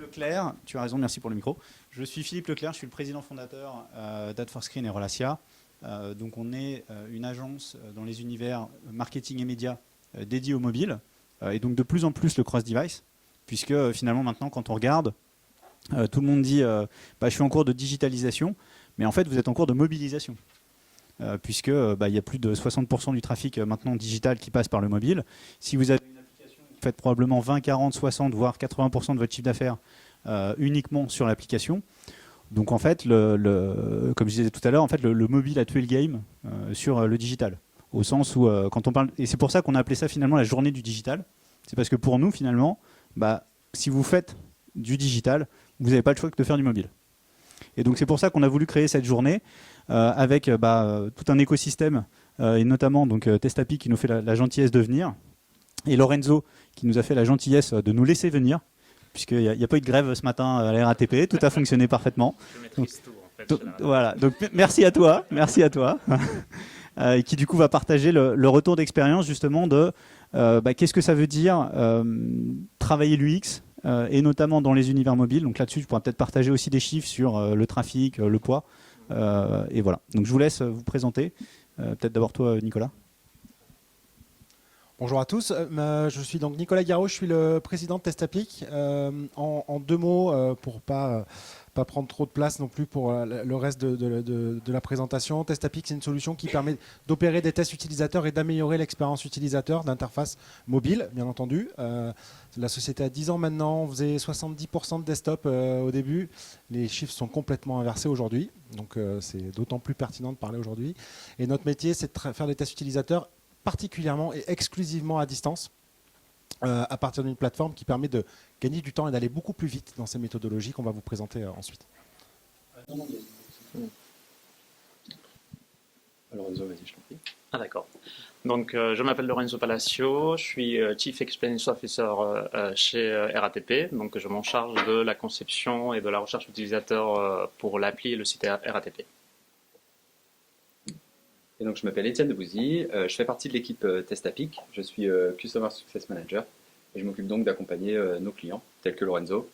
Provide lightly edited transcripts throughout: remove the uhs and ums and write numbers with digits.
Leclerc, tu as raison, merci pour le micro. Je suis Philippe Leclerc, je suis le président fondateur d'Ad4Screen et Relatia. Donc on est une agence dans les univers marketing et médias dédiée au mobile, et donc de plus en plus le cross-device, puisque finalement maintenant quand on regarde, tout le monde dit je suis en cours de digitalisation, mais en fait vous êtes en cours de mobilisation. Puisque il y a plus de 60% du trafic maintenant digital qui passe par le mobile. Si vous avez une application, vous faites probablement 20, 40, 60, voire 80% de votre chiffre d'affaires uniquement sur l'application. Donc en fait, comme je disais tout à l'heure, en fait, le mobile a tué le game sur le digital. Au sens où, quand on parle, et c'est pour ça qu'on a appelé ça finalement la journée du digital. C'est parce que pour nous, finalement, si vous faites du digital, vous n'avez pas le choix que de faire du mobile. Et donc c'est pour ça qu'on a voulu créer cette journée avec tout un écosystème et notamment donc Testapi qui nous fait la gentillesse de venir et Lorenzo qui nous a fait la gentillesse de nous laisser venir puisqu'il n'y a pas eu de grève ce matin à la RATP, tout a fonctionné parfaitement. Voilà, donc merci à toi, et qui du coup va partager le retour d'expérience justement de qu'est-ce que ça veut dire travailler l'UX et notamment dans les univers mobiles. Donc là-dessus, tu pourras peut-être partager aussi des chiffres sur le trafic, le poids. Et voilà. Donc je vous laisse vous présenter. Peut-être d'abord toi, Nicolas. Bonjour à tous. Je suis donc Nicolas Garot, je suis le président de Testapic. En deux mots, pour pas prendre trop de place non plus pour le reste de la présentation. Testapic, c'est une solution qui permet d'opérer des tests utilisateurs et d'améliorer l'expérience utilisateur d'interface mobile, bien entendu. La société a 10 ans maintenant, on faisait 70% de desktop au début. Les chiffres sont complètement inversés aujourd'hui, donc c'est d'autant plus pertinent de parler aujourd'hui. Et notre métier, c'est de faire des tests utilisateurs particulièrement et exclusivement à distance, à partir d'une plateforme qui permet de gagner du temps et d'aller beaucoup plus vite dans ces méthodologies qu'on va vous présenter ensuite. Lorenzo, vas-y, je t'en prie. Ah d'accord. Donc je m'appelle Lorenzo Palacio, je suis Chief Experience Officer chez RATP, donc je m'en charge de la conception et de la recherche utilisateur pour l'appli et le site RATP. Et donc je m'appelle Étienne Debouzy, je fais partie de l'équipe Testapic, je suis Customer Success Manager et je m'occupe donc d'accompagner nos clients, tels que Lorenzo,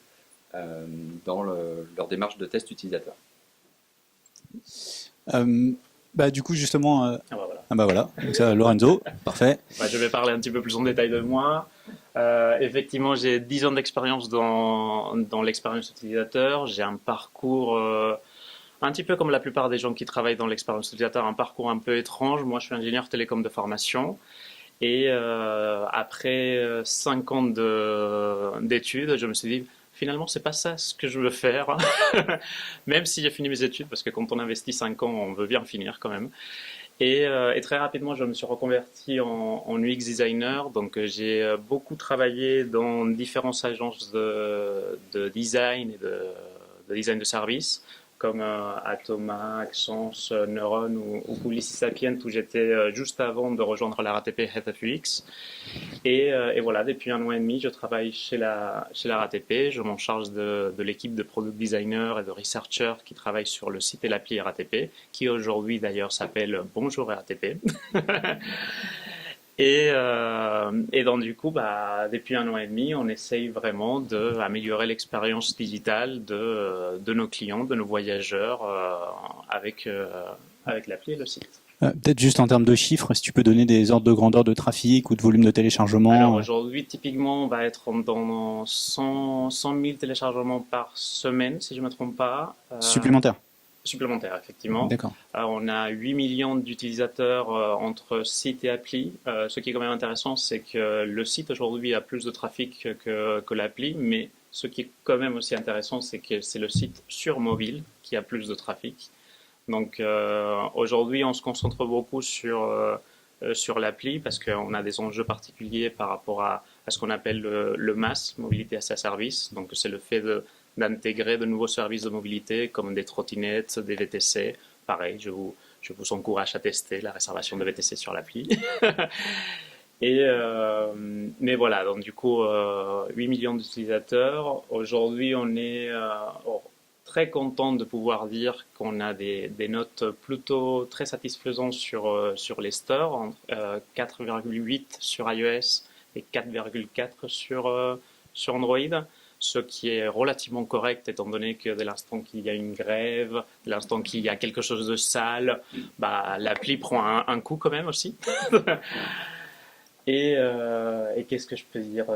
dans leur démarche de test utilisateur. Du coup justement Voilà. donc ça, Lorenzo, parfait. Je vais parler un petit peu plus en détail de moi. Effectivement, j'ai 10 ans d'expérience dans l'expérience utilisateur. J'ai un parcours un petit peu comme la plupart des gens qui travaillent dans l'expérience utilisateur, un parcours un peu étrange. Moi, je suis ingénieur télécom de formation. Et après 5 ans d'études, je me suis dit, finalement, c'est pas ça ce que je veux faire. Même si j'ai fini mes études, parce que quand on investit 5 ans, on veut bien finir quand même. Et très rapidement, je me suis reconverti en UX designer. Donc, j'ai beaucoup travaillé dans différentes agences de design et de design de services, comme Atoma, Accence, Neuron ou Publicis-Sapient, où j'étais juste avant de rejoindre la RATP Head of UX. Et voilà, depuis 1 an et demi, je travaille chez la RATP. Je m'en charge de l'équipe de product designers et de researchers qui travaillent sur le site et l'appli RATP, qui aujourd'hui d'ailleurs s'appelle Bonjour RATP. Et donc du coup, depuis 1 an et demi, on essaye vraiment d'améliorer l'expérience digitale de nos clients, de nos voyageurs avec l'appli et le site. Peut-être juste en termes de chiffres, si tu peux donner des ordres de grandeur de trafic ou de volume de téléchargement. Alors aujourd'hui, typiquement, on va être dans 100 000 téléchargements par semaine, si je ne me trompe pas. Supplémentaire, effectivement. D'accord. On a 8 millions d'utilisateurs entre site et appli. Ce qui est quand même intéressant, c'est que le site aujourd'hui a plus de trafic que l'appli, mais ce qui est quand même aussi intéressant, c'est que c'est le site sur mobile qui a plus de trafic. Donc aujourd'hui, on se concentre beaucoup sur l'appli parce qu'on a des enjeux particuliers par rapport à ce qu'on appelle le MaaS, mobilité as a service. Donc c'est le fait d'intégrer de nouveaux services de mobilité comme des trottinettes, des VTC. Pareil, je vous encourage à tester la réservation de VTC sur l'appli. Mais voilà, donc du coup, 8 millions d'utilisateurs. Aujourd'hui, on est très content de pouvoir dire qu'on a des notes plutôt très satisfaisantes sur les stores, 4,8 sur iOS et 4,4 sur Android. ce qui est relativement correct étant donné que dès l'instant qu'il y a une grève, dès l'instant qu'il y a quelque chose de sale, l'appli prend un coup quand même aussi. Et qu'est-ce que je peux dire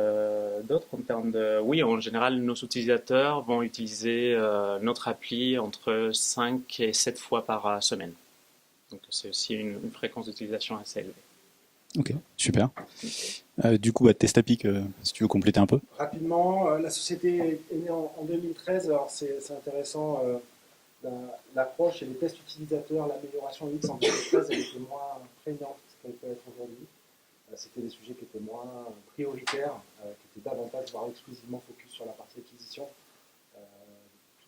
d'autre en termes de... Oui, en général, nos utilisateurs vont utiliser notre appli entre 5 et 7 fois par semaine. Donc c'est aussi une fréquence d'utilisation assez élevée. Ok, super. Du coup, Testapic, si tu veux compléter un peu. Rapidement, la société est née en 2013. Alors c'est intéressant, l'approche et les tests utilisateurs, l'amélioration UX en 2013, elle était moins prégnante qu'elle peut être aujourd'hui. C'était des sujets qui étaient moins prioritaires, qui étaient davantage, voire exclusivement focus sur la partie acquisition.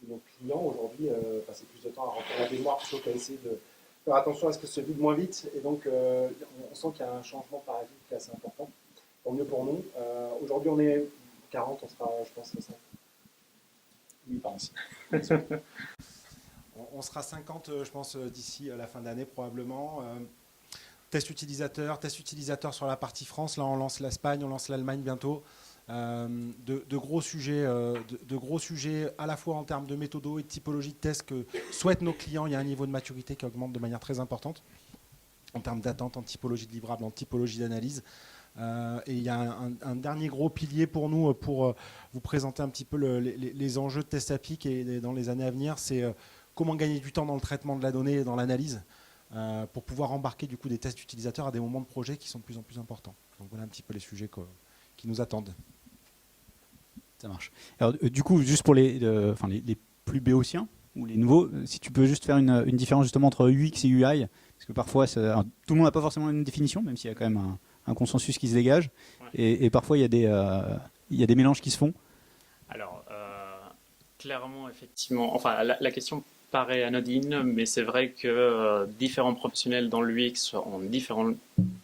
Tous nos clients aujourd'hui passaient plus de temps à remplir la mémoire plutôt qu'à essayer de faire attention à ce que se vide moins vite. Et donc, on sent qu'il y a un changement de paradigme qui est assez important. Tant mieux pour nous. Aujourd'hui, on est 40, on sera, je pense, 50. Oui, pardon. On sera 50, je pense, d'ici à la fin d'année, probablement. Test utilisateur sur la partie France. Là, on lance l'Espagne, on lance l'Allemagne bientôt. De gros sujets, de gros sujets à la fois en termes de méthodo et de typologie de tests que souhaitent nos clients. Il y a un niveau de maturité qui augmente de manière très importante en termes d'attente, en typologie de livrable, en typologie d'analyse. Et il y a un dernier gros pilier pour nous pour vous présenter un petit peu les enjeux de Testapic et dans les années à venir. C'est comment gagner du temps dans le traitement de la donnée et dans l'analyse pour pouvoir embarquer du coup des tests utilisateurs à des moments de projet qui sont de plus en plus importants. Donc voilà un petit peu les sujets qui nous attendent. Ça marche. Alors, du coup, juste pour les plus béotiens ou les nouveaux, si tu peux juste faire une différence justement entre UX et UI, parce que parfois, tout le monde n'a pas forcément une définition, même s'il y a quand même un consensus qui se dégage, et parfois il y a des mélanges qui se font. Alors, clairement, effectivement, enfin, la question paraît anodine, mais c'est vrai que différents professionnels dans l'UX ont différentes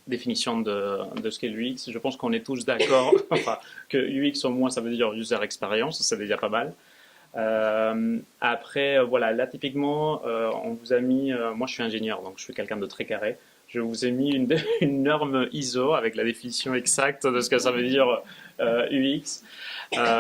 définitions de ce qu'est l'UX. Je pense qu'on est tous d'accord enfin, que UX au moins ça veut dire User Experience, c'est déjà pas mal. Après, voilà, là typiquement, on vous a mis, moi je suis ingénieur, donc je suis quelqu'un de très carré. Je vous ai mis une norme ISO avec la définition exacte de ce que ça veut dire UX.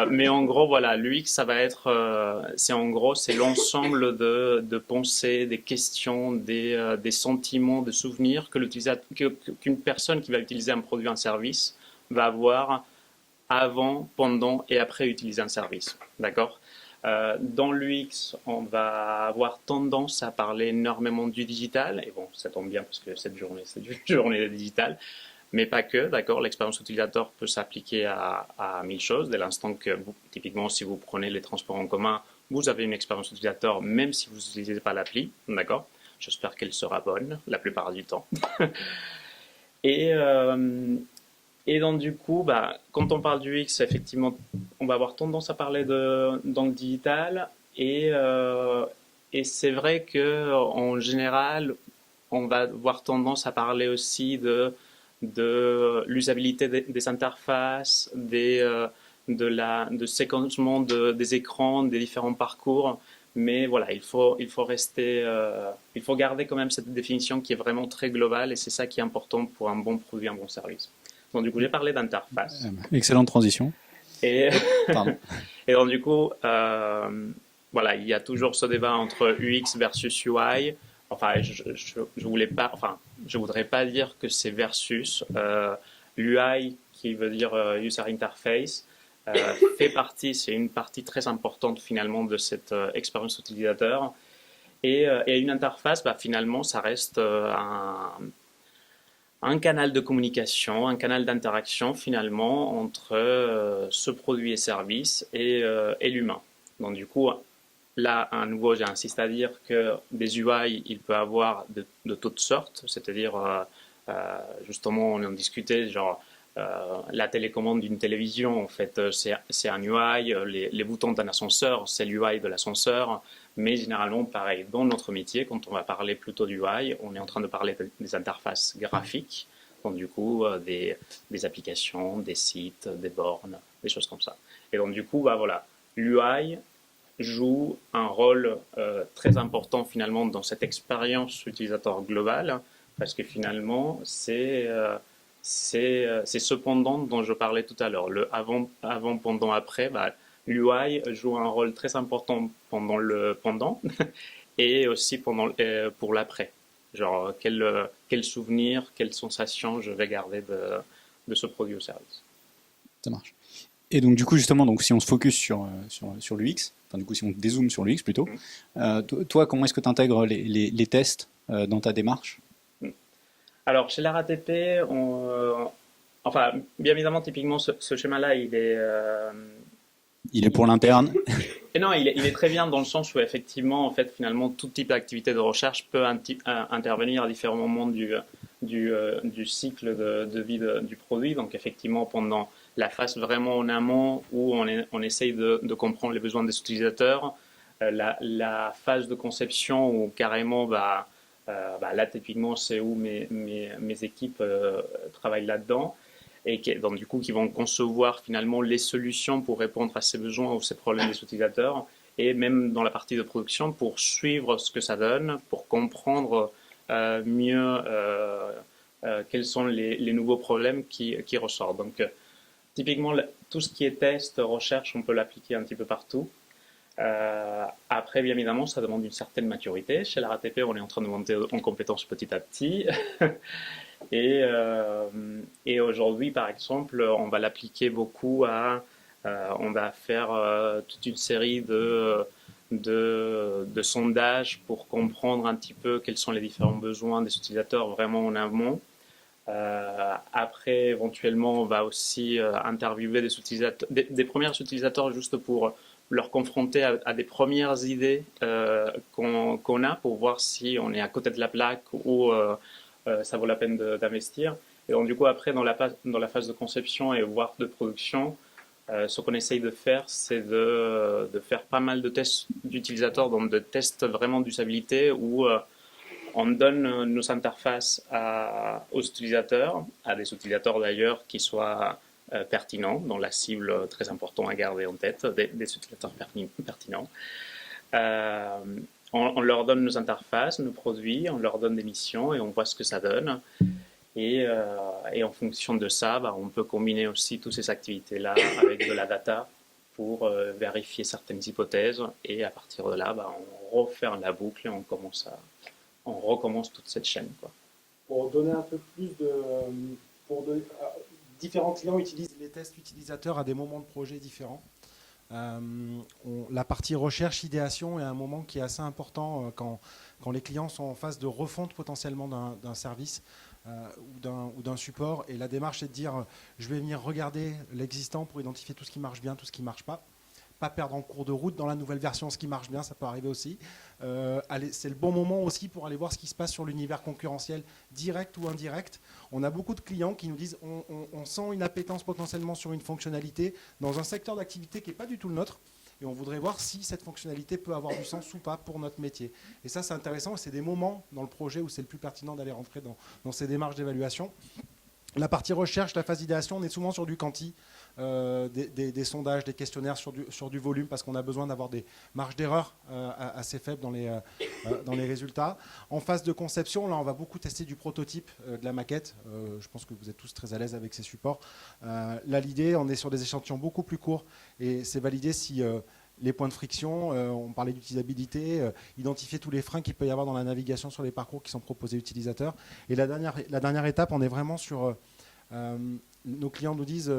Mais en gros, voilà, l'UX, ça va être, c'est l'ensemble de pensées, des questions, des sentiments, de souvenirs qu'une personne qui va utiliser un produit, un service, va avoir avant, pendant et après utiliser un service. D'accord ? Dans l'UX, on va avoir tendance à parler énormément du digital, et bon, ça tombe bien parce que cette journée, c'est une journée digitale, mais pas que, d'accord. L'expérience utilisateur peut s'appliquer à 1000 choses, dès l'instant que, typiquement, si vous prenez les transports en commun, vous avez une expérience utilisateur, même si vous n'utilisez pas l'appli, d'accord. J'espère qu'elle sera bonne, la plupart du temps. Et donc, du coup, quand on parle du UX, effectivement, on va avoir tendance à parler dans le digital. Et c'est vrai qu'en général, on va avoir tendance à parler aussi de l'usabilité des interfaces, de séquencement des écrans, des différents parcours. Mais voilà, il faut garder quand même cette définition qui est vraiment très globale et c'est ça qui est important pour un bon produit, un bon service. Donc du coup, j'ai parlé d'interface. Excellente transition. Et donc du coup, voilà, il y a toujours ce débat entre UX versus UI. Enfin, je voudrais pas dire que c'est versus. L'UI, qui veut dire User Interface, c'est une partie très importante finalement de cette expérience utilisateur. Et une interface, finalement, ça reste un canal de communication, un canal d'interaction finalement entre ce produit et service et l'humain. Donc du coup, là, à nouveau, j'insiste à dire que des UI, il peut avoir de toutes sortes, c'est-à-dire, justement, on en discutait, genre, la télécommande d'une télévision, en fait, c'est un UI, les boutons d'un ascenseur, c'est l'UI de l'ascenseur, mais généralement, pareil, dans notre métier, quand on va parler plutôt d'UI, on est en train de parler des interfaces graphiques, donc du coup, des applications, des sites, des bornes, des choses comme ça. Et donc du coup, voilà, l'UI joue un rôle très important finalement dans cette expérience utilisateur globale, parce que finalement, c'est ce pendant dont je parlais tout à l'heure, le avant, pendant, après. l'UI joue un rôle très important pendant le pendant et aussi pour l'après. Genre, quel souvenir, quelle sensation je vais garder de ce produit ou service. Ça marche. Et donc du coup justement, donc si on se focus sur l'UX, enfin du coup si on dézoome sur l'UX plutôt, toi comment est-ce que tu intègres les tests dans ta démarche? Alors, chez la RATP, enfin, bien évidemment, typiquement, ce schéma-là, Il est pour l'interne. et non, il est très bien dans le sens où effectivement, en fait, finalement, tout type d'activité de recherche peut intervenir à différents moments du cycle de vie du produit. Donc, effectivement, pendant la phase vraiment en amont où on essaye de comprendre les besoins des utilisateurs, la phase de conception où carrément, là, typiquement, c'est où mes équipes travaillent là-dedans donc du coup qui vont concevoir finalement les solutions pour répondre à ces besoins ou ces problèmes des utilisateurs et même dans la partie de production pour suivre ce que ça donne, pour comprendre mieux quels sont les nouveaux problèmes qui ressortent. Donc typiquement tout ce qui est test, recherche, on peut l'appliquer un petit peu partout. Après, bien évidemment, ça demande une certaine maturité. Chez la RATP, on est en train de monter en compétences petit à petit. Et aujourd'hui, par exemple, on va l'appliquer beaucoup on va faire toute une série de sondages pour comprendre un petit peu quels sont les différents besoins des utilisateurs vraiment en amont. Après, éventuellement, on va aussi interviewer des utilisateurs, des premiers utilisateurs juste pour leur confronter à des premières idées qu'on a pour voir si on est à côté de la plaque ou ça vaut la peine d'investir. Et donc, du coup, après, dans la phase de conception et voire de production, ce qu'on essaye de faire, c'est de faire pas mal de tests d'utilisateurs, donc de tests vraiment d'usabilité où on donne nos interfaces aux utilisateurs, à des utilisateurs d'ailleurs qui soient pertinents, dont la cible très importante à garder en tête, des utilisateurs pertinents. On leur donne nos interfaces, nos produits, on leur donne des missions et on voit ce que ça donne. Et en fonction de ça, on peut combiner aussi toutes ces activités-là avec de la data pour vérifier certaines hypothèses. Et à partir de là, on referme la boucle et on recommence toute cette chaîne, quoi. Pour donner un peu plus différents clients utilisent les tests utilisateurs à des moments de projet différents. La partie recherche, idéation est un moment qui est assez important quand les clients sont en phase de refonte potentiellement d'un service ou d'un support. Et la démarche est de dire je vais venir regarder l'existant pour identifier tout ce qui marche bien, tout ce qui ne marche pas. Pas perdre en cours de route dans la nouvelle version ce qui marche bien, ça peut arriver aussi. C'est le bon moment aussi pour aller voir ce qui se passe sur l'univers concurrentiel, direct ou indirect. On a beaucoup de clients qui nous disent on sent une appétence potentiellement sur une fonctionnalité dans un secteur d'activité qui n'est pas du tout le nôtre. Et on voudrait voir si cette fonctionnalité peut avoir du sens ou pas pour notre métier. Et ça, c'est intéressant. C'est des moments dans le projet où c'est le plus pertinent d'aller rentrer dans ces démarches d'évaluation. La partie recherche, la phase d'idéation, on est souvent sur du quanti, des sondages, des questionnaires sur du volume parce qu'on a besoin d'avoir des marges d'erreur assez faibles dans les résultats. En phase de conception, là, on va beaucoup tester du prototype, de la maquette. Je pense que vous êtes tous très à l'aise avec ces supports. Là, l'idée, on est sur des échantillons beaucoup plus courts et c'est validé si les points de friction, on parlait d'utilisabilité, identifier tous les freins qu'il peut y avoir dans la navigation sur les parcours qui sont proposés aux utilisateurs. Et la dernière étape, on est vraiment sur... nos clients nous disent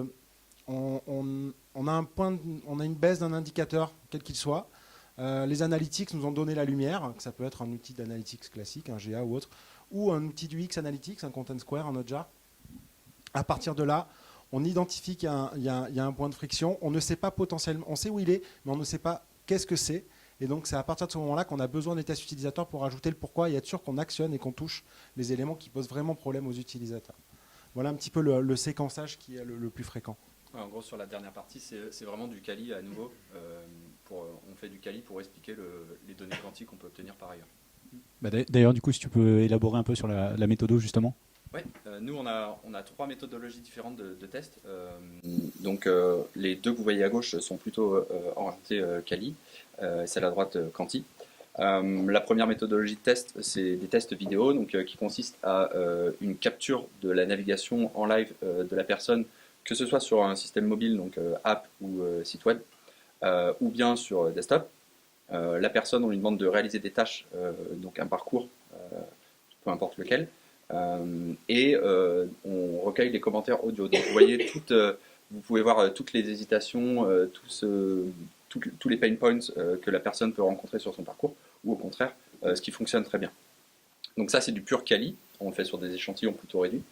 on a une baisse d'un indicateur, quel qu'il soit. Les analytics nous ont donné la lumière, que ça peut être un outil d'analytics classique, un GA ou autre, ou un outil du X Analytics, un Content Square, un Hotjar. À partir de là, on identifie qu'il y a un point de friction. On ne sait pas potentiellement, on sait où il est, mais on ne sait pas qu'est-ce que c'est. Et donc, c'est à partir de ce moment-là qu'on a besoin des tests utilisateurs pour ajouter le pourquoi et être sûr qu'on actionne et qu'on touche les éléments qui posent vraiment problème aux utilisateurs. Voilà un petit peu le séquençage qui est le plus fréquent. Ouais, en gros, sur la dernière partie, c'est vraiment du quali à nouveau. On fait du quali pour expliquer les données quantiques qu'on peut obtenir par ailleurs. D'ailleurs, du coup, si tu peux élaborer un peu sur la méthode, justement. Oui, nous on a 3 méthodologies différentes de tests. Donc les deux que vous voyez à gauche sont plutôt orientés quali, celle à droite quanti. La première méthodologie de test, c'est des tests vidéo, donc qui consistent à une capture de la navigation en live de la personne, que ce soit sur un système mobile, donc app ou site web, ou bien sur desktop. La personne, on lui demande de réaliser des tâches, donc un parcours, peu importe lequel, et on recueille les commentaires audio. Donc vous voyez, vous pouvez voir toutes les hésitations, tous les pain points que la personne peut rencontrer sur son parcours, ou au contraire, ce qui fonctionne très bien. Donc ça, c'est du pur quali, on le fait sur des échantillons plutôt réduits.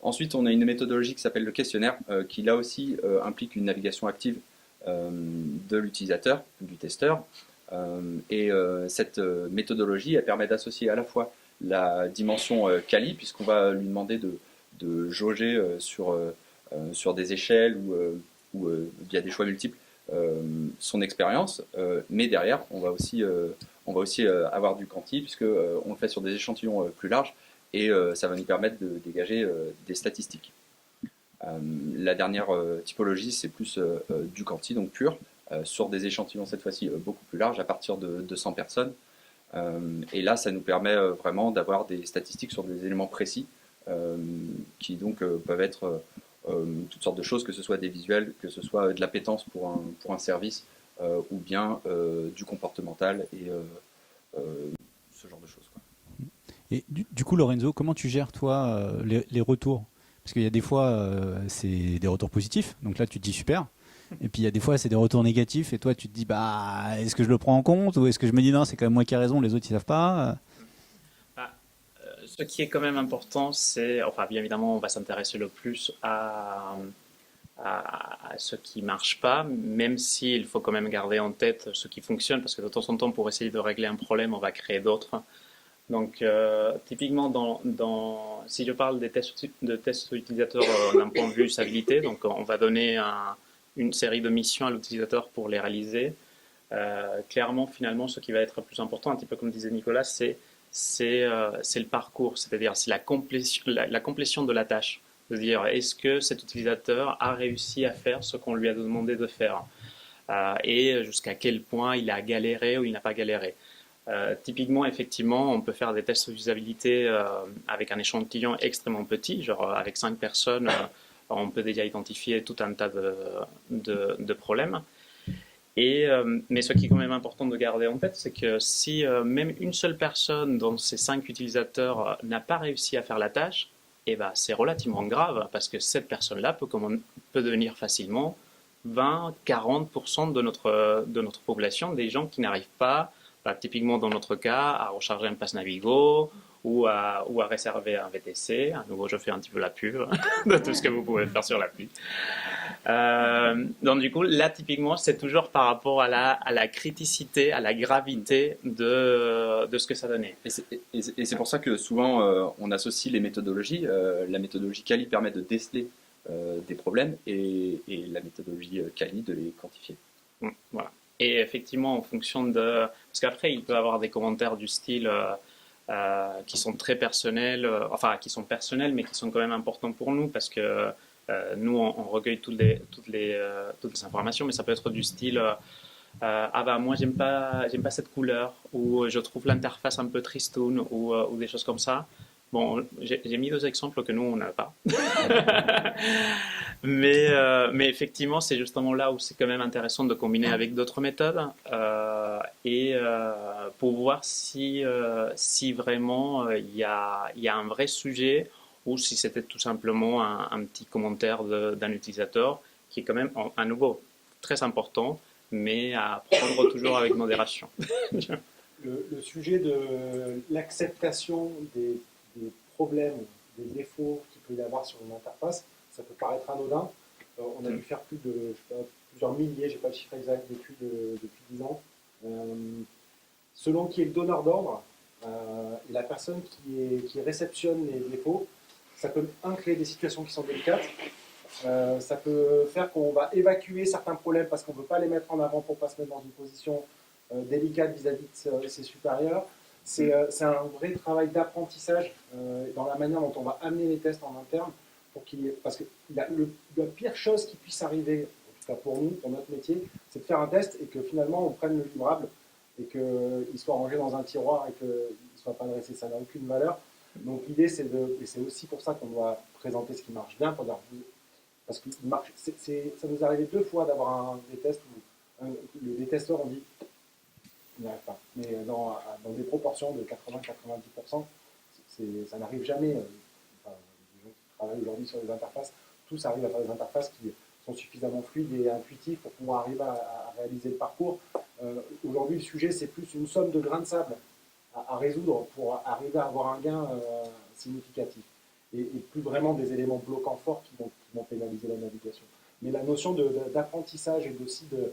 Ensuite, on a une méthodologie qui s'appelle le questionnaire, qui là aussi implique une navigation active de l'utilisateur, du testeur. Cette méthodologie, elle permet d'associer à la fois la dimension quali, puisqu'on va lui demander de jauger sur des échelles ou via des choix multiples son expérience, mais derrière, on va aussi avoir du quanti, puisque on le fait sur des échantillons plus larges, et ça va nous permettre de dégager des statistiques. La dernière typologie, c'est plus du quanti, donc pur, sur des échantillons cette fois-ci beaucoup plus larges, à partir de 200 personnes. Et là, ça nous permet vraiment d'avoir des statistiques sur des éléments précis, qui donc peuvent être toutes sortes de choses, que ce soit des visuels, que ce soit de l'appétence pour un service, ou bien du comportemental et ce genre de choses, quoi. Et du coup, Lorenzo, comment tu gères, toi, les retours? Parce qu'il y a des fois, c'est des retours positifs, donc là, tu te dis super. Et puis, il y a des fois, c'est des retours négatifs, et toi, tu te dis, bah, est-ce que je le prends en compte? Ou est-ce que je me dis, non, c'est quand même moi qui ai raison, les autres, ils savent pas? Ce qui est quand même important, c'est, enfin, bien évidemment, on va s'intéresser le plus à ce qui marche pas, même s'il faut quand même garder en tête ce qui fonctionne, parce que de temps en temps, pour essayer de régler un problème, on va créer d'autres. Donc, typiquement, si je parle de tests utilisateurs d'un point de vue usabilité, donc on va donner une série de missions à l'utilisateur pour les réaliser. Clairement, finalement, ce qui va être le plus important, un petit peu comme disait Nicolas, c'est le parcours, c'est-à-dire c'est la complétion de la tâche. De dire, est-ce que cet utilisateur a réussi à faire ce qu'on lui a demandé de faire, et jusqu'à quel point il a galéré ou il n'a pas galéré. Typiquement, effectivement, on peut faire des tests de usabilité avec un échantillon extrêmement petit, genre avec 5 personnes, on peut déjà identifier tout un tas de problèmes. Mais ce qui est quand même important de garder en tête, c'est que si même une seule personne dans ces 5 utilisateurs n'a pas réussi à faire la tâche, eh ben, c'est relativement grave, parce que cette personne-là peut devenir facilement 20-40% de notre population, des gens qui n'arrivent pas, typiquement dans notre cas, à recharger un pass Navigo ou à réserver un VTC. À nouveau, je fais un petit peu la pub de tout ce que vous pouvez faire sur l'appli. Donc du coup, là, typiquement, c'est toujours par rapport à la criticité, à la gravité de ce que ça donnait. Et c'est pour ça que souvent, on associe les méthodologies. La méthodologie Kali permet de déceler des problèmes, et la méthodologie Kali de les quantifier. Voilà. Et effectivement, en fonction de... Parce qu'après, il peut y avoir des commentaires du style qui sont très personnels, qui sont personnels, mais qui sont quand même importants pour nous, parce que nous, on recueille toutes les informations, mais ça peut être du style ah bah moi, j'aime pas cette couleur, ou je trouve l'interface un peu tristoun, ou des choses comme ça. Bon, j'ai mis 2 exemples que nous, on n'a pas. Mais effectivement, c'est justement là où c'est quand même intéressant de combiner avec d'autres méthodes, pour voir si vraiment il y a un vrai sujet, ou si c'était tout simplement un petit commentaire d'un utilisateur qui est quand même, à nouveau, très important, mais à prendre toujours avec modération. Le sujet de l'acceptation des problèmes, des défauts qu'il peut y avoir sur une interface, ça peut paraître anodin. On a dû faire plusieurs milliers, je n'ai pas le chiffre exact, d'études depuis 10 ans. Selon qui est le donneur d'ordre et la personne qui réceptionne les défauts, ça peut créer des situations qui sont délicates. Ça peut faire qu'on va évacuer certains problèmes parce qu'on ne veut pas les mettre en avant pour ne pas se mettre dans une position délicate vis-à-vis de ses supérieurs. C'est un vrai travail d'apprentissage dans la manière dont on va amener les tests en interne, parce que la pire chose qui puisse arriver, en tout cas pour nous, pour notre métier, c'est de faire un test et que finalement on prenne le livrable et qu'il soit rangé dans un tiroir et qu'il ne soit pas adressé. Ça n'a aucune valeur. Donc l'idée, et c'est aussi pour ça qu'on doit présenter ce qui marche bien, parce que ça nous est arrivé 2 fois d'avoir des tests les testeurs ont dit ils n'y arrivent pas. Mais dans des proportions de 80-90%, ça n'arrive jamais. Enfin, les gens qui travaillent aujourd'hui sur les interfaces, tous arrivent à faire des interfaces qui sont suffisamment fluides et intuitives pour pouvoir arriver à réaliser le parcours. Aujourd'hui, le sujet, c'est plus une somme de grains de sable à résoudre pour arriver à avoir un gain significatif. Et plus vraiment des éléments bloquants forts qui vont pénaliser la navigation. Mais la notion d'apprentissage et aussi de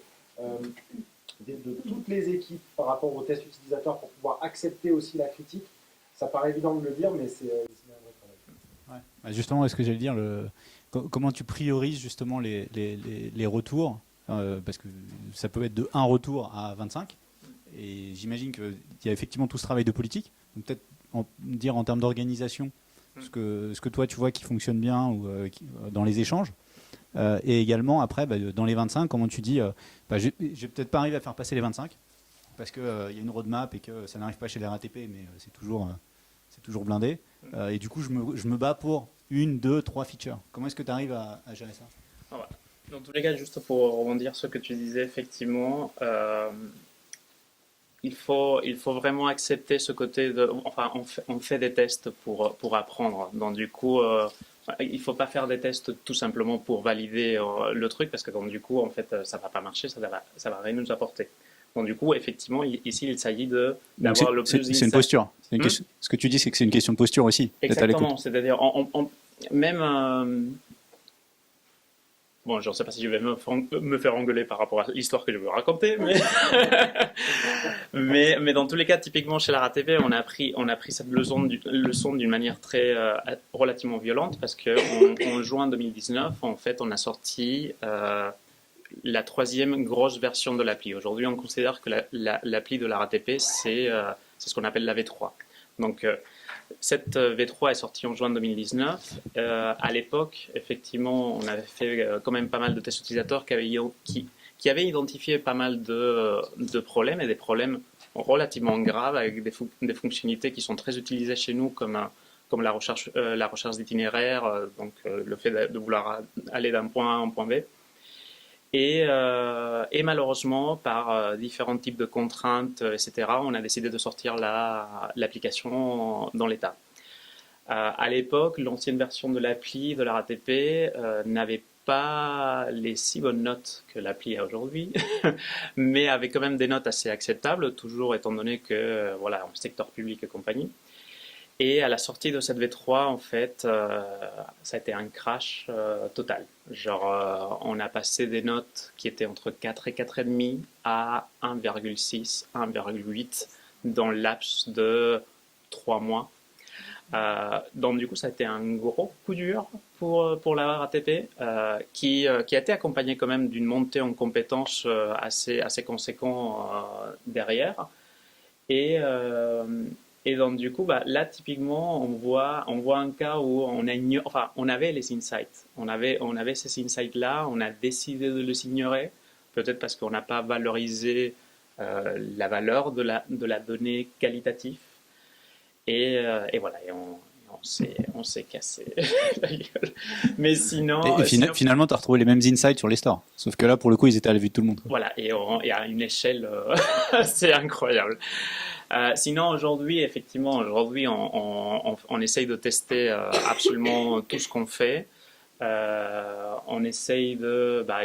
toutes les équipes par rapport aux tests utilisateurs pour pouvoir accepter aussi la critique, ça paraît évident de le dire, mais c'est un vrai travail. Ouais. Justement, est-ce que j'allais dire, comment tu priorises justement les retours parce que ça peut être de 1 retour à 25, et j'imagine qu'il y a effectivement tout ce travail de politique, donc peut-être dire en termes d'organisation ce que toi tu vois qui fonctionne bien ou dans les échanges. Et également, après, dans les 25, comment tu dis, je vais peut-être pas arriver à faire passer les 25, parce qu'il y a une roadmap et que ça n'arrive pas chez les RATP, mais c'est toujours blindé. Et du coup, je me bats pour 1, 2, 3 features. Comment est-ce que tu arrives à gérer ça? Dans tous les cas, juste pour rebondir sur ce que tu disais, effectivement, il faut vraiment accepter ce côté de... Enfin, on fait des tests pour apprendre. Donc, du coup... il ne faut pas faire des tests tout simplement pour valider le truc, parce que donc, du coup, en fait, ça ne va pas marcher, ça va rien nous apporter. Donc, du coup, effectivement, ici, il s'agit d'avoir le plus... C'est une posture. Ce que tu dis, c'est que c'est une question de posture aussi. Exactement. C'est-à-dire, même... Bon, je ne sais pas si je vais me faire engueuler par rapport à l'histoire que je veux raconter, mais dans tous les cas, typiquement chez la RATP, on a appris cette leçon d'une manière relativement violente, parce qu'en juin 2019, en fait, on a sorti la 3e grosse version de l'appli. Aujourd'hui, on considère que l'appli de la RATP, c'est ce qu'on appelle la V3. Donc, cette V3 est sortie en juin 2019. À l'époque, effectivement, on avait fait quand même pas mal de tests utilisateurs qui avaient identifié pas mal de problèmes, et des problèmes relativement graves, avec des fonctionnalités qui sont très utilisées chez nous, comme la recherche d'itinéraires, donc le fait de vouloir aller d'un point A à un point B. Et malheureusement, par différents types de contraintes, etc., on a décidé de sortir l'application dans l'état. À l'époque, l'ancienne version de l'appli de la RATP n'avait pas les si bonnes notes que l'appli a aujourd'hui, mais avait quand même des notes assez acceptables, toujours étant donné que, voilà, en secteur public et compagnie. Et à la sortie de cette V3, en fait, ça a été un crash total. Genre, on a passé des notes qui étaient entre 4 et 4,5 à 1,6, 1,8 dans le laps de 3 mois. Donc du coup, ça a été un gros coup dur pour la RATP, qui a été accompagné quand même d'une montée en compétences assez conséquent derrière. Et donc du coup, là typiquement, on voit un cas où on avait les insights, on avait ces insights-là, on a décidé de les ignorer, peut-être parce qu'on n'a pas valorisé la valeur de la donnée qualitative, et voilà, et on s'est cassé la gueule. Mais sinon, finalement, tu as retrouvé les mêmes insights sur les stores, sauf que là, pour le coup, ils étaient à la vue de tout le monde. Voilà, et à une échelle, c'est incroyable. Sinon, aujourd'hui, effectivement, on essaye de tester absolument tout ce qu'on fait. On essaye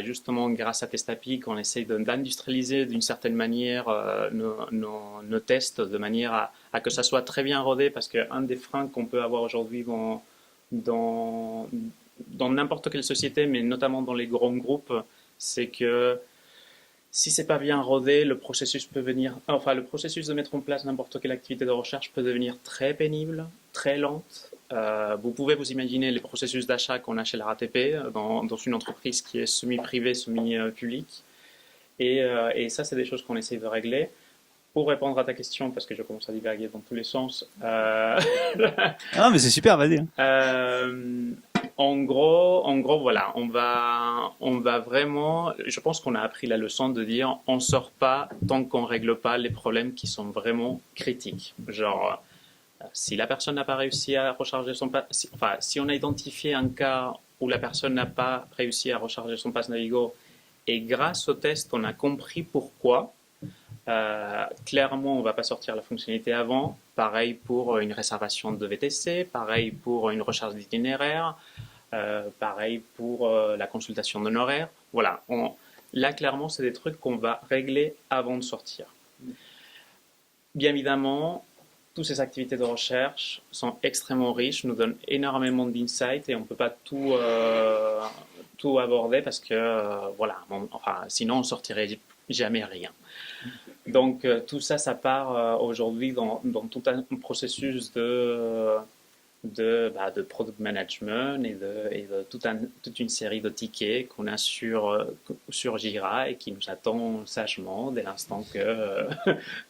justement, grâce à Testapic, on essaye d'industrialiser d'une certaine manière nos tests, de manière à que ça soit très bien rodé, parce qu'un des freins qu'on peut avoir aujourd'hui dans n'importe quelle société, mais notamment dans les grands groupes, c'est que si c'est pas bien rodé, le processus de mettre en place n'importe quelle activité de recherche peut devenir très pénible, très lente. Vous pouvez vous imaginer les processus d'achat qu'on a chez la RATP dans une entreprise qui est semi-privée, semi-publique. Et ça, c'est des choses qu'on essaie de régler. Pour répondre à ta question, parce que je commence à divaguer dans tous les sens. Ah, mais c'est super, vas-y. En gros, voilà, on va vraiment. Je pense qu'on a appris la leçon de dire on sort pas tant qu'on règle pas les problèmes qui sont vraiment critiques. Genre, si la personne n'a pas réussi à recharger son pass, si on a identifié un cas où la personne n'a pas réussi à recharger son pass Navigo Et grâce au test, on a compris pourquoi. Clairement, on ne va pas sortir la fonctionnalité avant. Pareil pour une réservation de VTC, pareil pour une recharge d'itinéraire, pareil pour la consultation d'honoraires. Voilà, là, clairement, c'est des trucs qu'on va régler avant de sortir. Bien évidemment, toutes ces activités de recherche sont extrêmement riches, nous donnent énormément d'insights et on ne peut pas tout aborder parce que, sinon on ne sortirait jamais rien. Donc tout ça, ça part aujourd'hui dans tout un processus de product management et de toute une série de tickets qu'on a sur Jira et qui nous attend sagement dès l'instant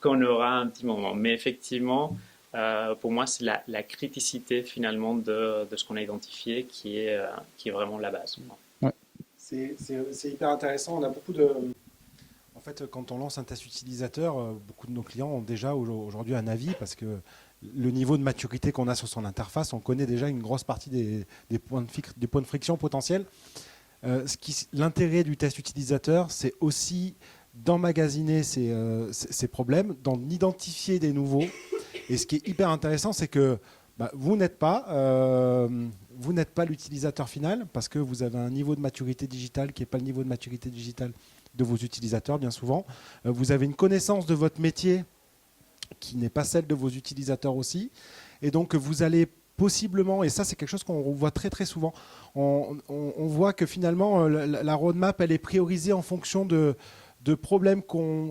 qu'on aura un petit moment. Mais effectivement, pour moi, c'est la criticité finalement de ce qu'on a identifié qui est vraiment la base. Ouais. C'est hyper intéressant. On a beaucoup de... En fait, quand on lance un test utilisateur, beaucoup de nos clients ont déjà aujourd'hui un avis parce que le niveau de maturité qu'on a sur son interface, on connaît déjà une grosse partie des points de friction potentiels. L'intérêt du test utilisateur, c'est aussi d'emmagasiner ces problèmes, d'en identifier des nouveaux. Et ce qui est hyper intéressant, c'est que vous n'êtes pas l'utilisateur final parce que vous avez un niveau de maturité digitale qui n'est pas le niveau de maturité digitale de vos utilisateurs, bien souvent. Vous avez une connaissance de votre métier qui n'est pas celle de vos utilisateurs aussi. Et donc, vous allez possiblement, et ça c'est quelque chose qu'on voit très très souvent, on voit que finalement la roadmap, elle est priorisée en fonction de problèmes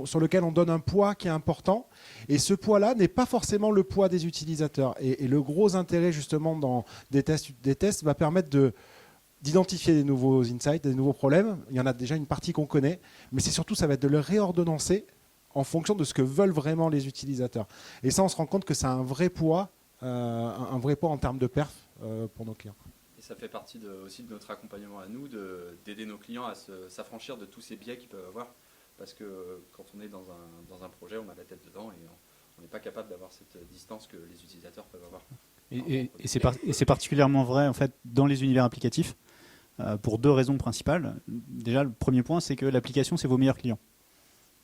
sur lesquels on donne un poids qui est important. Et ce poids-là n'est pas forcément le poids des utilisateurs. Et le gros intérêt justement dans des tests va permettre d'identifier des nouveaux insights, des nouveaux problèmes. Il y en a déjà une partie qu'on connaît, mais c'est surtout, ça va être de le réordonnancer en fonction de ce que veulent vraiment les utilisateurs. Et ça, on se rend compte que ça a un vrai poids en termes de perf pour nos clients. Et ça fait partie aussi de notre accompagnement à nous, d'aider nos clients à s'affranchir de tous ces biais qu'ils peuvent avoir. Parce que quand on est dans un projet, on a la tête dedans et on n'est pas capable d'avoir cette distance que les utilisateurs peuvent avoir. Et c'est particulièrement vrai en fait, dans les univers applicatifs pour deux raisons principales. Déjà, le premier point, c'est que l'application, c'est vos meilleurs clients.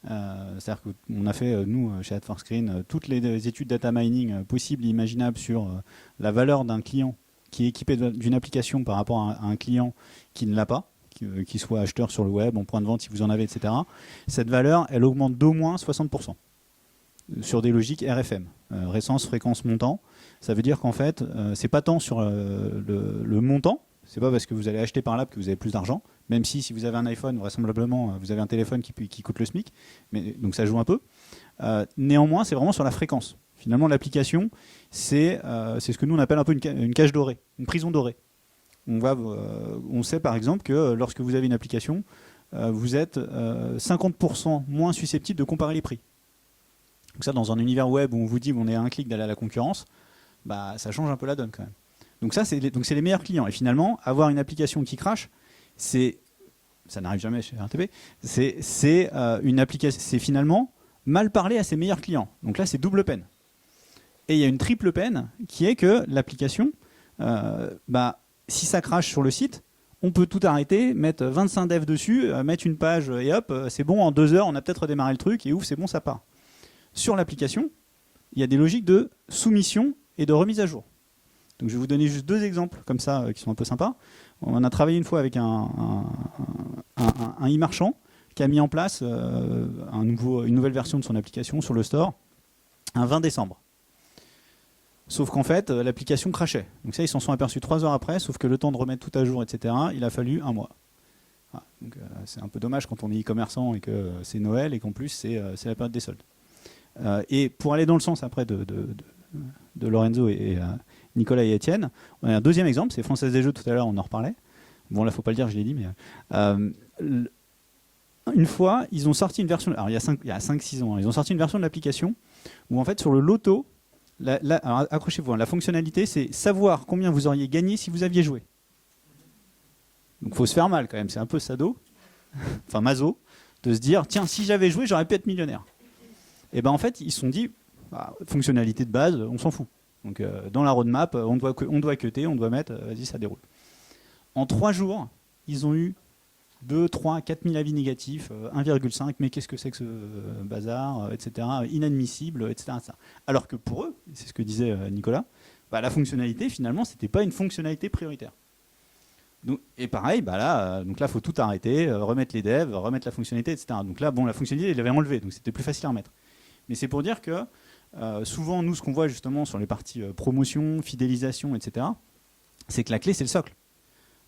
C'est-à-dire qu'on a fait, nous, chez AdForScreen, toutes les études data mining possibles et imaginables sur la valeur d'un client qui est équipé d'une application par rapport à un client qui ne l'a pas, qui soit acheteur sur le web, en point de vente si vous en avez, etc. Cette valeur, elle augmente d'au moins 60% sur des logiques RFM, récence, fréquence, montant. Ça veut dire qu'en fait, c'est pas tant sur le montant, c'est pas parce que vous allez acheter par l'app que vous avez plus d'argent, même si vous avez un iPhone, vraisemblablement, vous avez un téléphone qui coûte le SMIC, donc ça joue un peu. Néanmoins, c'est vraiment sur la fréquence. Finalement, l'application, c'est ce que nous on appelle un peu une cage dorée, une prison dorée. On sait par exemple que lorsque vous avez une application, vous êtes 50% moins susceptible de comparer les prix. Donc ça, dans un univers web où on vous dit qu'on est à un clic d'aller à la concurrence, ça change un peu la donne quand même. Donc ça, c'est les meilleurs clients. Et finalement, avoir une application qui crache, ça n'arrive jamais chez RTP, c'est finalement mal parler à ses meilleurs clients. Donc là, c'est double peine. Et il y a une triple peine qui est que l'application, si ça crache sur le site, on peut tout arrêter, mettre 25 devs dessus, mettre une page et hop, c'est bon, en 2 heures, on a peut-être redémarré le truc et ouf, c'est bon, ça part. Sur l'application, il y a des logiques de soumission et de remise à jour. Donc je vais vous donner juste 2 exemples comme ça qui sont un peu sympas. On a travaillé une fois avec un e-marchand qui a mis en place une nouvelle version de son application sur le store un 20 décembre. Sauf qu'en fait, l'application crachait. Donc ça, ils s'en sont aperçus 3 heures après, sauf que le temps de remettre tout à jour, etc., il a fallu 1 mois. Voilà. Donc c'est un peu dommage quand on est e-commerçant et que c'est Noël et qu'en plus c'est la période des soldes. Et pour aller dans le sens après de Lorenzo et Nicolas et Étienne, on a un deuxième exemple, c'est Française des Jeux, tout à l'heure on en reparlait. Bon là, faut pas le dire, je l'ai dit, mais une fois, ils ont sorti une version, alors il y a 5-6 ans, ils ont sorti une version de l'application où en fait sur le loto, alors accrochez-vous, la fonctionnalité c'est savoir combien vous auriez gagné si vous aviez joué. Donc il faut se faire mal quand même, c'est un peu sado, enfin maso, de se dire tiens, si j'avais joué, j'aurais pu être millionnaire. Et ben en fait, ils se sont dit fonctionnalité de base, on s'en fout. Donc dans la roadmap, on doit cutter, on doit mettre, vas-y, ça déroule. En 3 jours, ils ont eu 2, 3, 4 000 avis négatifs, 1,5, mais qu'est-ce que c'est que ce bazar, etc., inadmissible, etc., etc. Alors que pour eux, c'est ce que disait Nicolas, bah, la fonctionnalité, finalement, c'était pas une fonctionnalité prioritaire. Donc, et pareil, bah là, donc là, faut tout arrêter, remettre les devs, remettre la fonctionnalité, etc. Donc là, bon, la fonctionnalité, il l'avait enlevée, donc c'était plus facile à remettre. Mais c'est pour dire que souvent, nous, ce qu'on voit justement sur les parties promotion, fidélisation, etc., c'est que la clé, c'est le socle.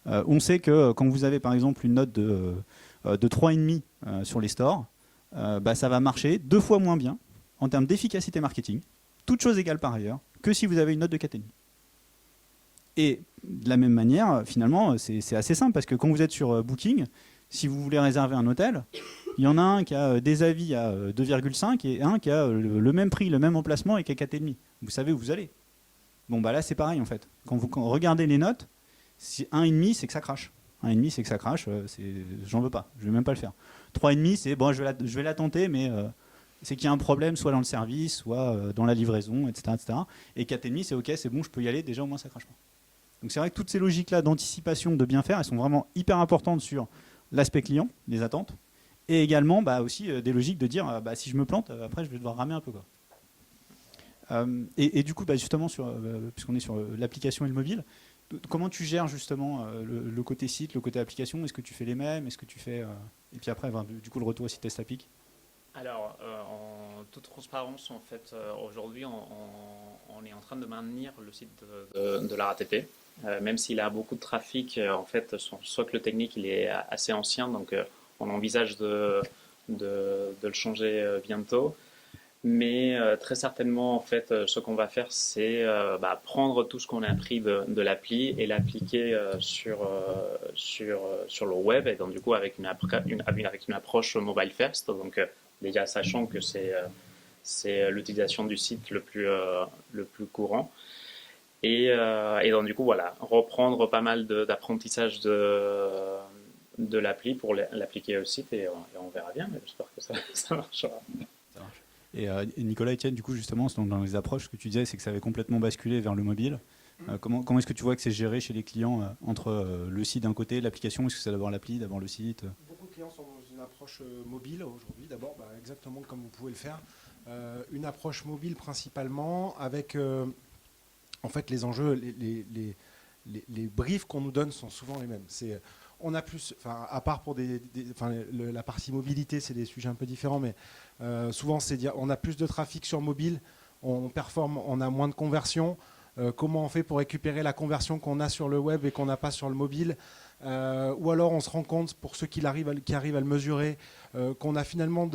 On sait que quand vous avez, par exemple, une note de 3,5 sur les stores, bah, ça va marcher 2 fois moins bien en termes d'efficacité marketing, toutes choses égales par ailleurs, que si vous avez une note de 4,5. Et de la même manière, finalement, c'est assez simple parce que quand vous êtes sur Booking, si vous voulez réserver un hôtel, il y en a un qui a des avis à 2,5 et un qui a le même prix, le même emplacement et qui a 4,5. Vous savez où vous allez. Bon, bah là, c'est pareil en fait. Quand vous regardez les notes, si 1,5, c'est que ça crache. 1,5, c'est que ça crache, j'en veux pas, je vais même pas le faire. 3,5, c'est bon, je vais la tenter, mais c'est qu'il y a un problème soit dans le service, soit dans la livraison, etc., etc. Et 4,5, c'est ok, c'est bon, je peux y aller, déjà au moins ça crache pas. Donc c'est vrai que toutes ces logiques-là d'anticipation, de bien faire, elles sont vraiment hyper importantes sur l'aspect client, les attentes, et également bah, aussi des logiques de dire bah, si je me plante, après je vais devoir ramer un peu, quoi. Et du coup, bah, justement, puisqu'on est sur l'application et le mobile, comment tu gères justement le côté site, le côté application? Est-ce que tu fais les mêmes? Est-ce que tu fais et puis après, du coup, le retour aussi Testapic? Alors, en toute transparence, en fait, aujourd'hui, on est en train de maintenir le site de la RATP, même s'il a beaucoup de trafic. En fait, son socle technique il est assez ancien, donc on envisage de le changer bientôt. Mais très certainement, en fait, ce qu'on va faire, c'est prendre tout ce qu'on a appris de l'appli et l'appliquer sur le web, et donc du coup avec une approche mobile first. Donc déjà sachant que c'est l'utilisation du site le plus courant. Et donc du coup voilà, reprendre pas mal d'apprentissage de l'appli pour l'appliquer au site, et on verra bien, mais j'espère que ça marchera. Ça marche. Et Nicolas, Etienne, du coup, justement, dans les approches, ce que tu disais, c'est que ça avait complètement basculé vers le mobile. Comment est-ce que tu vois que c'est géré chez les clients entre le site d'un côté, l'application? Est-ce que c'est d'abord l'appli, d'abord le site? Beaucoup de clients sont dans une approche mobile aujourd'hui, d'abord, exactement comme vous pouvez le faire. Une approche mobile principalement avec, en fait, les enjeux, les briefs qu'on nous donne sont souvent les mêmes. On a plus, à part pour la partie mobilité, c'est des sujets un peu différents, mais souvent c'est dire on a plus de trafic sur mobile, on performe, on a moins de conversion. Comment on fait pour récupérer la conversion qu'on a sur le web et qu'on n'a pas sur le mobile, ou alors on se rend compte, pour ceux qui arrivent à le mesurer, qu'on a finalement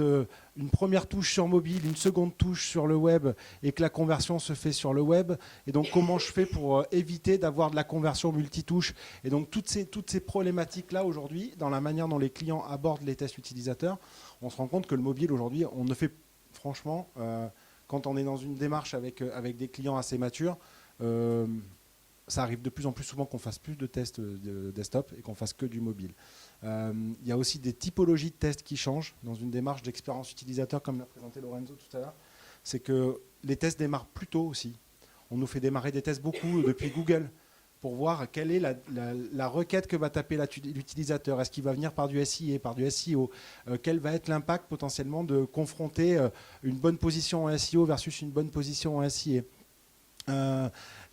une première touche sur mobile, une seconde touche sur le web, et que la conversion se fait sur le web. Et donc comment je fais pour éviter d'avoir de la conversion multitouche? Et donc toutes ces problématiques-là aujourd'hui, dans la manière dont les clients abordent les tests utilisateurs, on se rend compte que le mobile aujourd'hui, on ne fait franchement, quand on est dans une démarche avec des clients assez matures, ça arrive de plus en plus souvent qu'on fasse plus de tests de desktop et qu'on fasse que du mobile. Il y a aussi des typologies de tests qui changent dans une démarche d'expérience utilisateur, comme l'a présenté Lorenzo tout à l'heure. C'est que les tests démarrent plus tôt aussi. On nous fait démarrer des tests beaucoup depuis Google pour voir quelle est la requête que va taper l'utilisateur. Est-ce qu'il va venir par du SIA, par du SEO? Quel va être l'impact potentiellement de confronter une bonne position en SEO versus une bonne position en SIA?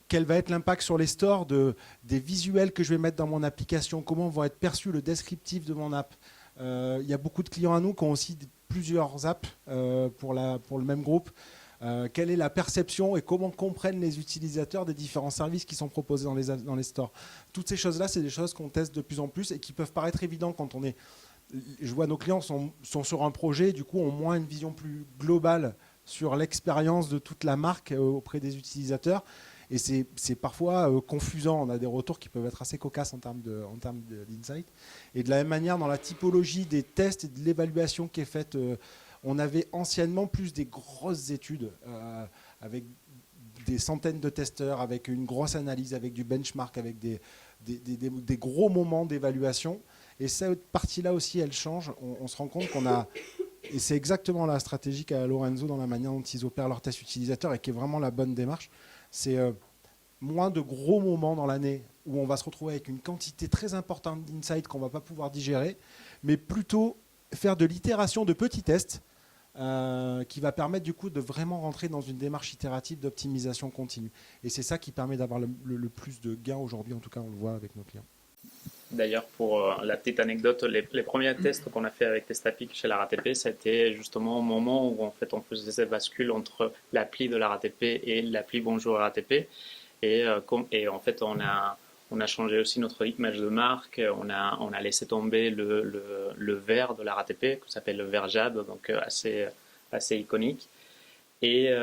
Quel va être l'impact sur les stores des visuels que je vais mettre dans mon application? Comment va être perçu le descriptif de mon app? Il y a beaucoup de clients à nous qui ont aussi plusieurs apps pour le même groupe. Quelle est la perception et comment comprennent les utilisateurs des différents services qui sont proposés dans les stores? Toutes ces choses-là, c'est des choses qu'on teste de plus en plus et qui peuvent paraître évidentes quand on est... Je vois nos clients sont sur un projet et du coup ont moins une vision plus globale sur l'expérience de toute la marque auprès des utilisateurs. Et c'est parfois confusant. On a des retours qui peuvent être assez cocasses en termes d'insight. Et de la même manière, dans la typologie des tests et de l'évaluation qui est faite, on avait anciennement plus des grosses études avec des centaines de testeurs, avec une grosse analyse, avec du benchmark, avec des gros moments d'évaluation. Et cette partie-là aussi, elle change. On se rend compte qu'on a... Et c'est exactement la stratégie qu'a Lorenzo dans la manière dont ils opèrent leurs tests utilisateurs et qui est vraiment la bonne démarche. C'est moins de gros moments dans l'année où on va se retrouver avec une quantité très importante d'insights qu'on ne va pas pouvoir digérer, mais plutôt faire de l'itération de petits tests qui va permettre du coup de vraiment rentrer dans une démarche itérative d'optimisation continue. Et c'est ça qui permet d'avoir le plus de gains aujourd'hui, en tout cas on le voit avec nos clients. D'ailleurs, pour la petite anecdote, les premiers tests qu'on a fait avec Testapic chez la RATP, c'était justement au moment où en fait, on faisait cette bascule entre l'appli de la RATP et l'appli Bonjour RATP. Et en fait, on a changé aussi notre image de marque. On a laissé tomber le vert de la RATP, qui s'appelle le vert jade, donc assez iconique. Et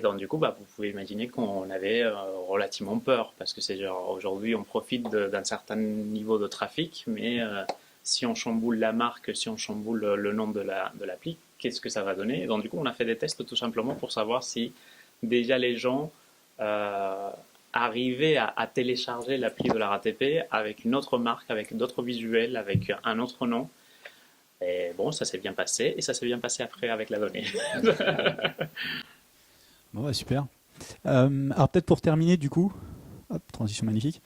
donc, du coup, vous pouvez imaginer qu'on avait relativement peur, parce que c'est genre, aujourd'hui, on profite d'un certain niveau de trafic, mais si on chamboule la marque, si on chamboule le nom de l'appli, qu'est-ce que ça va donner? Et donc, du coup, on a fait des tests tout simplement pour savoir si déjà les gens arrivaient à télécharger l'appli de la RATP avec une autre marque, avec d'autres visuels, avec un autre nom. Et bon, ça s'est bien passé, et ça s'est bien passé après avec la donnée. Bon, super. Alors peut-être pour terminer du coup, hop, transition magnifique.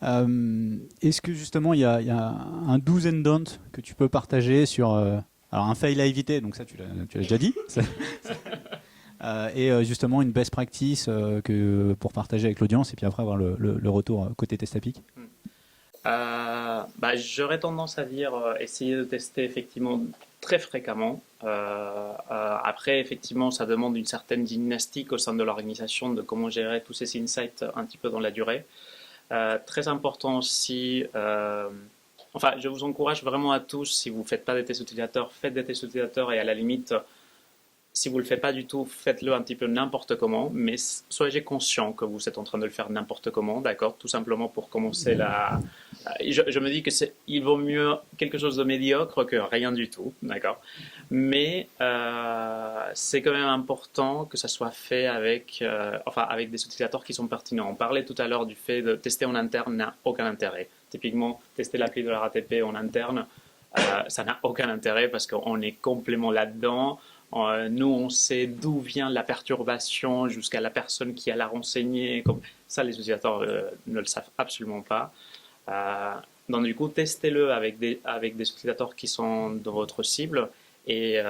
Est-ce que justement il y a un do's and don't que tu peux partager sur alors un fail à éviter, donc ça tu l'as déjà dit, et justement une best practice pour partager avec l'audience et puis après avoir le retour côté Testapic. J'aurais tendance à dire essayer de tester effectivement très fréquemment. Après, effectivement, ça demande une certaine gymnastique au sein de l'organisation de comment gérer tous ces insights un petit peu dans la durée. Très important aussi, je vous encourage vraiment à tous, si vous ne faites pas des tests utilisateurs, faites des tests utilisateurs et à la limite, si vous ne le faites pas du tout, faites-le un petit peu n'importe comment, mais soyez conscient que vous êtes en train de le faire n'importe comment, d'accord? Tout simplement pour commencer je me dis que il vaut mieux quelque chose de médiocre que rien du tout, d'accord? Mais c'est quand même important que ça soit fait avec des utilisateurs qui sont pertinents. On parlait tout à l'heure du fait de tester en interne n'a aucun intérêt. Typiquement, tester l'appli de la RATP en interne, ça n'a aucun intérêt parce qu'on est complètement là-dedans. Nous, on sait d'où vient la perturbation jusqu'à la personne qui a la renseignée. Comme ça, les utilisateurs ne le savent absolument pas. Donc, du coup, testez-le avec des utilisateurs qui sont dans votre cible. Et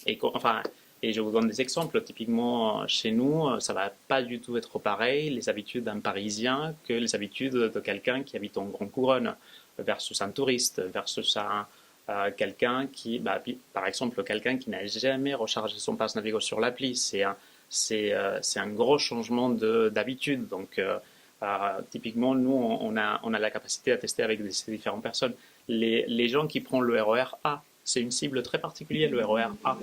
je vous donne des exemples. Typiquement, chez nous, ça ne va pas du tout être pareil, les habitudes d'un Parisien, que les habitudes de quelqu'un qui habite en Grande Couronne, versus un touriste, versus quelqu'un qui, par exemple, quelqu'un qui n'a jamais rechargé son pass Navigo sur l'appli. C'est un gros changement d'habitude. Donc, typiquement, nous, on a la capacité à tester avec ces différentes personnes. Les gens qui prennent le RER A, c'est une cible très particulière, le RER A.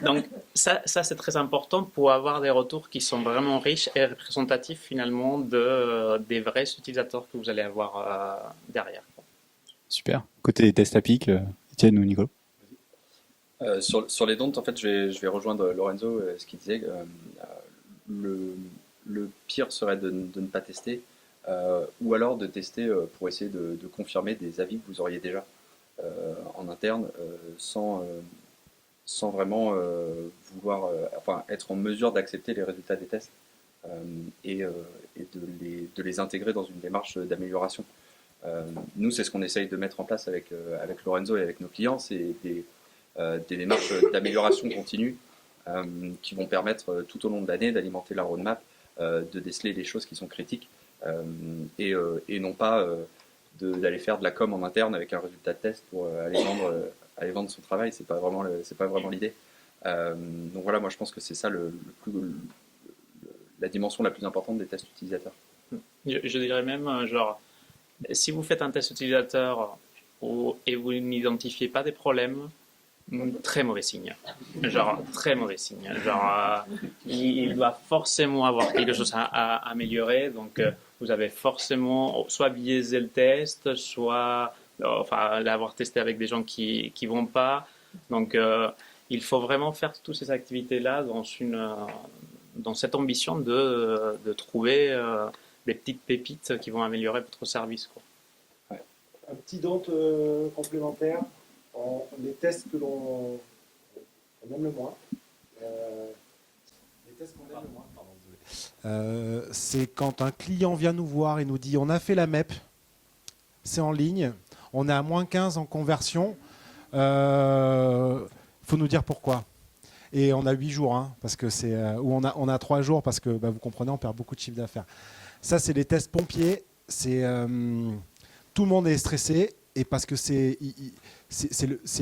Donc, ça c'est très important pour avoir des retours qui sont vraiment riches et représentatifs, finalement, des vrais utilisateurs que vous allez avoir derrière. Super. Côté Testapic, Étienne ou Nicolas? Sur les don'ts, en fait, je vais rejoindre Lorenzo, ce qu'il disait. Le pire serait de ne pas tester, ou alors de tester pour essayer de confirmer des avis que vous auriez déjà en interne, sans vraiment vouloir, être en mesure d'accepter les résultats des tests et de les intégrer dans une démarche d'amélioration. Nous, c'est ce qu'on essaye de mettre en place avec Lorenzo et avec nos clients, c'est des démarches d'amélioration continue qui vont permettre tout au long de l'année d'alimenter la roadmap, de déceler les choses qui sont critiques et non pas d'aller faire de la com en interne avec un résultat de test pour aller vendre son travail. C'est pas vraiment l'idée. Donc voilà, moi je pense que c'est ça la dimension la plus importante des tests utilisateurs. Je dirais même, si vous faites un test utilisateur et vous n'identifiez pas des problèmes, très mauvais signe. Très mauvais signe. Il doit forcément avoir quelque chose à améliorer. Donc, vous avez forcément soit biaisé le test, soit l'avoir testé avec des gens qui vont pas. Donc, il faut vraiment faire toutes ces activités-là dans cette ambition de trouver des petites pépites qui vont améliorer votre service, quoi. Ouais. Un petit don complémentaire, les tests que l'on aime le moins. Les tests qu'on aime le moins, pardon, désolé. C'est quand un client vient nous voir et nous dit on a fait la MEP, c'est en ligne, on est à -15 en conversion, faut nous dire pourquoi. Et on a 8 jours, hein, parce que ou on a 3 jours parce que vous comprenez, on perd beaucoup de chiffre d'affaires. Ça, c'est les tests pompiers. Tout le monde est stressé et parce que c'est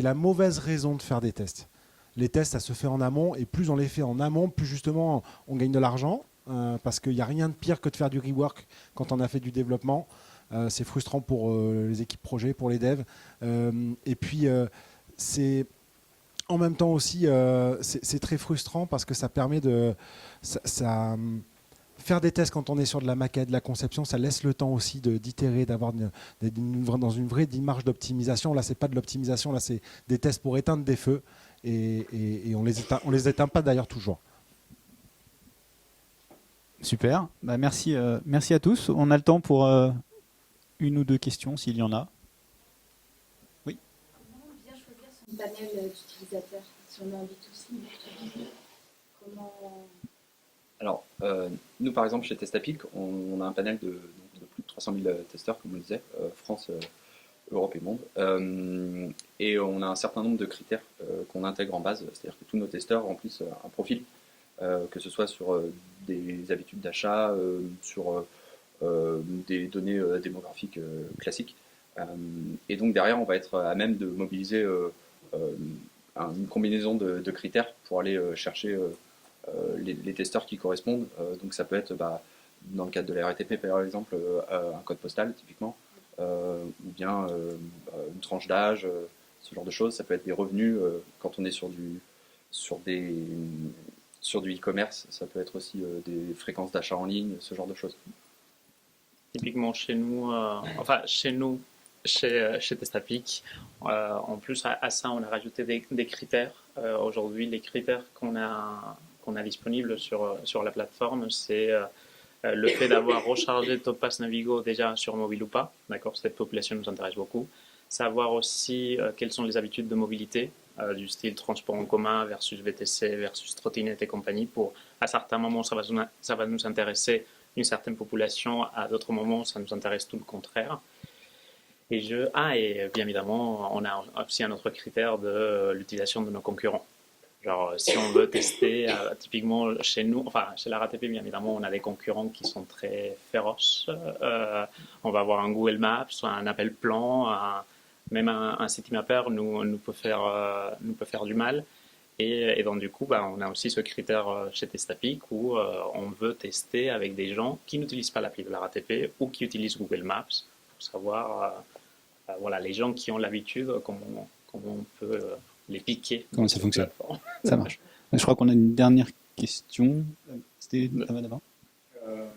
la mauvaise raison de faire des tests. Les tests, ça se fait en amont et plus on les fait en amont, plus justement on gagne de l'argent parce qu'il n'y a rien de pire que de faire du rework quand on a fait du développement. C'est frustrant pour les équipes projets, pour les devs. Et puis, c'est en même temps aussi, c'est très frustrant parce que ça permet de... faire des tests quand on est sur de la maquette, de la conception, ça laisse le temps aussi d'itérer, d'avoir dans une vraie démarche d'optimisation. Là, c'est pas de l'optimisation, là, c'est des tests pour éteindre des feux et on les éteint pas d'ailleurs toujours. Super, merci à tous. On a le temps pour une ou deux questions s'il y en a. Oui. Comment bien choisir son panel d'utilisateurs si on est en B2C? Comment... Alors, nous, par exemple, chez Testapic, on a un panel de plus de 300 000 testeurs, comme on le disait, France, Europe et monde. Et on a un certain nombre de critères qu'on intègre en base, c'est-à-dire que tous nos testeurs remplissent un profil, que ce soit sur des habitudes d'achat, sur des données démographiques classiques. Et donc, derrière, on va être à même de mobiliser une combinaison de critères pour aller chercher les testeurs qui correspondent. Donc ça peut être, dans le cadre de la RATP par exemple, un code postal typiquement, ou bien une tranche d'âge, ce genre de choses. Ça peut être des revenus quand on est sur du e-commerce. Ça peut être aussi des fréquences d'achat en ligne, ce genre de choses. Typiquement chez nous, chez Testapic, en plus à ça, on a rajouté des critères. Aujourd'hui, les critères qu'on a disponibles sur la plateforme, c'est le fait d'avoir rechargé Topaz Navigo déjà sur mobile ou pas. D'accord, cette population nous intéresse beaucoup. Savoir aussi quelles sont les habitudes de mobilité, du style transport en commun versus VTC versus trottinette et compagnie. À certains moments, ça va nous intéresser une certaine population, à d'autres moments, ça nous intéresse tout le contraire. Et bien évidemment, on a aussi un autre critère de l'utilisation de nos concurrents. Genre, si on veut tester, typiquement chez nous, enfin chez la RATP, bien évidemment, on a des concurrents qui sont très féroces. On va avoir un Google Maps, un Appel Plan, même un Citymapper nous peut faire du mal. Et donc du coup, on a aussi ce critère chez Testapic où on veut tester avec des gens qui n'utilisent pas l'appli de la RATP ou qui utilisent Google Maps pour savoir, voilà, les gens qui ont l'habitude, comment on peut les piquer. Comment ça fonctionne? Ça marche. Je crois qu'on a une dernière question. C'était d'avant. On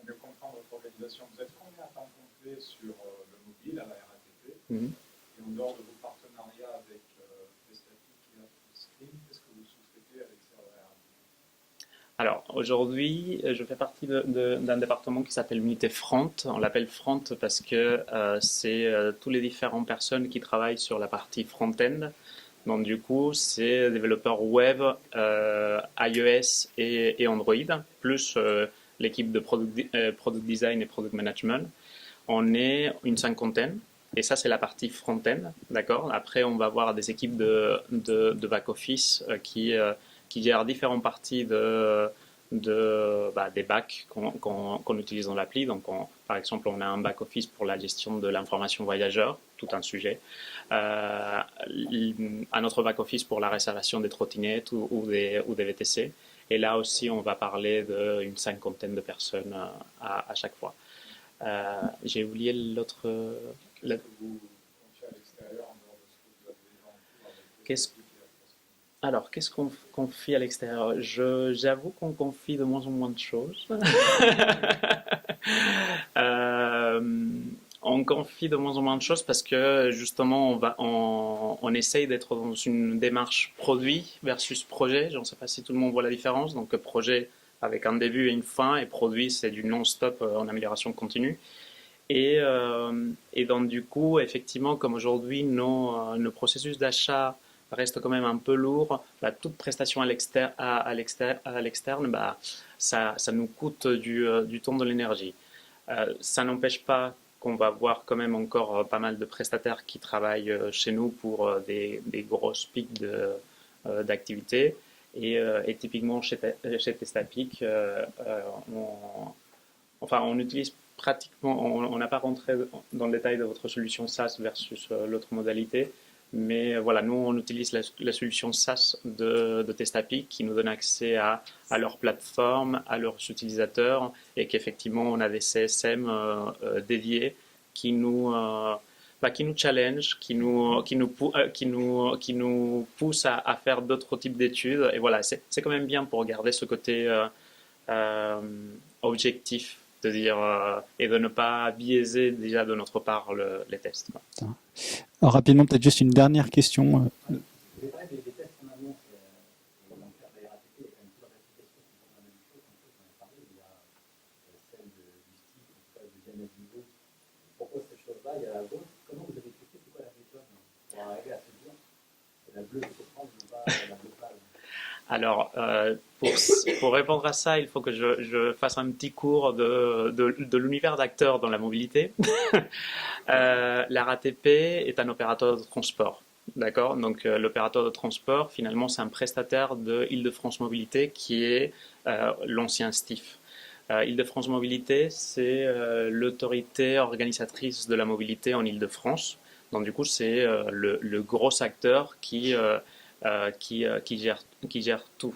vient comprendre votre organisation. Vous êtes combien à temps complet sur le mobile à la RATP? Et en dehors de vos partenariats avec Testapic et TheForScreen, qu'est-ce que vous sous-traitez à l'extérieur de la RATP? Alors aujourd'hui, je fais partie d'un département qui s'appelle Unité Front. On l'appelle Front parce que c'est tous les différentes personnes qui travaillent sur la partie front-end. Donc du coup, c'est développeurs web, iOS et Android, plus l'équipe de product design et product management. On est une cinquantaine. Et ça, c'est la partie front-end, d'accord. Après, on va avoir des équipes de back-office qui gèrent différentes parties des bacs qu'on utilise dans l'appli. Donc, par exemple, on a un back-office pour la gestion de l'information voyageur, tout un sujet. Un autre back-office pour la réservation des trottinettes ou des VTC. Et là aussi, on va parler d'une cinquantaine de personnes à chaque fois. J'ai oublié l'autre... Qu'est-ce que vous confiez à l'extérieur en dehors de ce que vous avez déjà en cours avec Alors, qu'est-ce qu'on confie à l'extérieur? J'avoue qu'on confie de moins en moins de choses. On confie de moins en moins de choses parce que justement, on essaye d'être dans une démarche produit versus projet. Je ne sais pas si tout le monde voit la différence. Donc, projet avec un début et une fin, et produit, c'est du non-stop en amélioration continue. Et donc, du coup, effectivement, comme aujourd'hui, nos processus d'achat restent quand même un peu lourds, toute prestation à l'externe, ça nous coûte du temps, de l'énergie. Ça n'empêche pas qu'on va voir quand même encore pas mal de prestataires qui travaillent chez nous pour des grosses pics d'activité. Et typiquement chez Testapic, on utilise pratiquement, on n'a pas rentré dans le détail de votre solution SaaS versus l'autre modalité, mais voilà, nous on utilise la solution SaaS de Testapic qui nous donne accès à leur plateforme, à leurs utilisateurs, et qu'effectivement on a des CSM dédiés qui nous challenge, qui nous pousse à faire d'autres types d'études. Et voilà, c'est quand même bien pour garder ce côté objectif, de dire, et de ne pas biaiser déjà de notre part les tests. Alors, rapidement, peut-être juste une dernière question. Vous avez parlé des tests en amont, et dans le cas de la RATP, il y a quand même plusieurs applications qui font la même chose. En fait, on a parlé, il y a celle du STIC, en tout cas du diamètre du niveau, qui propose ces choses-là, il y a la vôtre. Comment vous avez testé, c'est quoi la méthode pour arriver à se dire que la bleue peut prendre ou pas la bleue pâle? Alors, pour répondre à ça, il faut que je fasse un petit cours de l'univers d'acteurs dans la mobilité. La RATP est un opérateur de transport. D'accord? Donc, l'opérateur de transport, finalement, c'est un prestataire de Île-de-France Mobilité qui est l'ancien STIF. Île-de-France Mobilité, c'est l'autorité organisatrice de la mobilité en Île-de-France. Donc, du coup, c'est le gros acteur qui gère tout.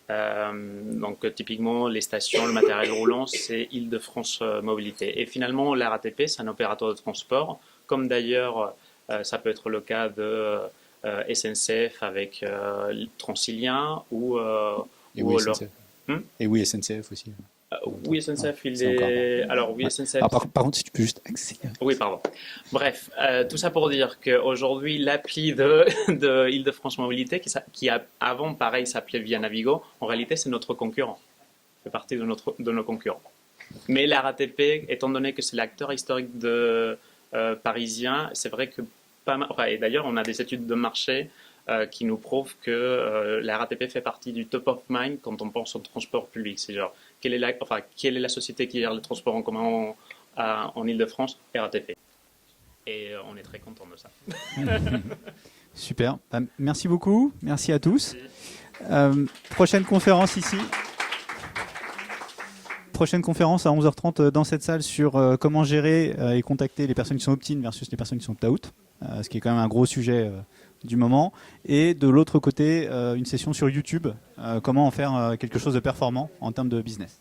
Donc typiquement les stations, le matériel roulant, c'est Île-de-France Mobilité. Et finalement la RATP, c'est un opérateur de transport, comme d'ailleurs ça peut être le cas de SNCF avec Transilien ou oui, alors... Et oui, SNCF aussi. Oui, SNCF, il est... Alors oui, SNCF... Ah, par contre, si tu peux juste accélérer. Oui, pardon. Bref, tout ça pour dire qu'aujourd'hui, l'appli de Île-de-France Mobilité, qui avant, pareil, s'appelait Via Navigo, en réalité, c'est notre concurrent. Ça fait partie de nos concurrents. Mais la RATP, étant donné que c'est l'acteur historique parisien, c'est vrai que pas mal... et d'ailleurs, on a des études de marché qui nous prouvent que la RATP fait partie du top of mind quand on pense au transport public. C'est genre, quelle est la société qui gère le transport en commun en Ile-de-France? RATP. Et on est très content de ça. Super. Merci beaucoup. Merci à tous. Prochaine conférence ici. Prochaine conférence à 11h30 dans cette salle sur comment gérer et contacter les personnes qui sont opt-in versus les personnes qui sont opt-out, ce qui est quand même un gros sujet du moment. Et de l'autre côté, une session sur YouTube, comment en faire quelque chose de performant en termes de business.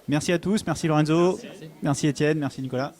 Merci à tous, merci Lorenzo, merci Étienne, merci Nicolas.